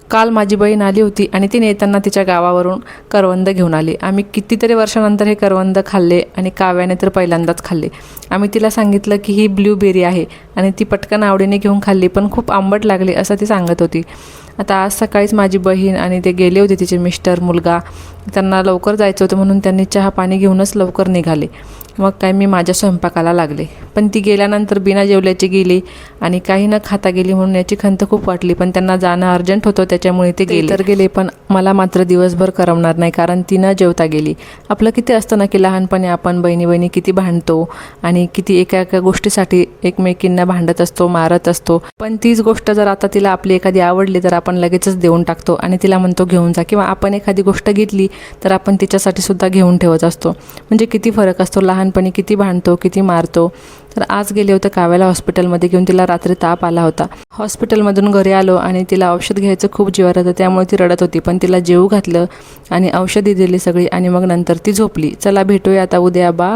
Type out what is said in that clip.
काल माझी बहीण आली होती आणि तिने येताना तिच्या गावावरून करवंद घेऊन आली। आम्ही कितीतरी वर्षानंतर हे करवंद खाल्ले आणि काव्याने तर पहिल्यांदाच खाल्ले। आम्ही तिला सांगितलं की ही ब्लूबेरी आहे आणि ती पटकन आवडीने घेऊन खाल्ली, पण खूप आंबट लागली असं ती सांगत होती। आता आज सकाळीच माझी बहीण आणि ते गेले होते तिचे मिस्टर, मुलगा, त्यांना लवकर जायचं होतं म्हणून त्यांनी चहा पाणी घेऊनच लवकर निघाले। मग काय मी माझ्या स्वयंपाकाला लागले, पण ती गेल्यानंतर बिना जेवल्याची गेली आणि काही न खाता गेली म्हणून याची खंत खूप वाटली, पण त्यांना जाणं अर्जंट होतं त्याच्यामुळे ते गेले। पण मला मात्र दिवसभर करमणार नाही, कारण ती न जेवता गेली। आपलं किती असतं ना की लहानपणी आपण बहिणी बहिणी किती भांडतो आणि किती एका एका गोष्टीसाठी एकमेकींना भांडत असतो, मारत असतो, पण तीच गोष्ट जर आता तिला आपली एखादी आवडली तर आपण लगेचच देऊन टाकतो आणि तिला म्हणतो घेऊन जा, किंवा आपण एखादी गोष्ट घेतली तर आपण तिच्यासाठी सुद्धा घेऊन ठेवत असतो। म्हणजे किती फरक असतो, लहानपणी किती भांडतो, किती मारतो। तर आज गेले होते काव्याला हॉस्पिटलमध्ये घेऊन, तिला रात्री ताप आला होता। हॉस्पिटलमधून घरी आलो आणि तिला औषध घ्यायचं खूप जीवावर होतं, त्यामुळे ती रडत होती, पण तिला जेवू घातलं आणि औषधी दिली सगळी आणि मग नंतर ती झोपली। चला भेटूया आता उद्या, बाय।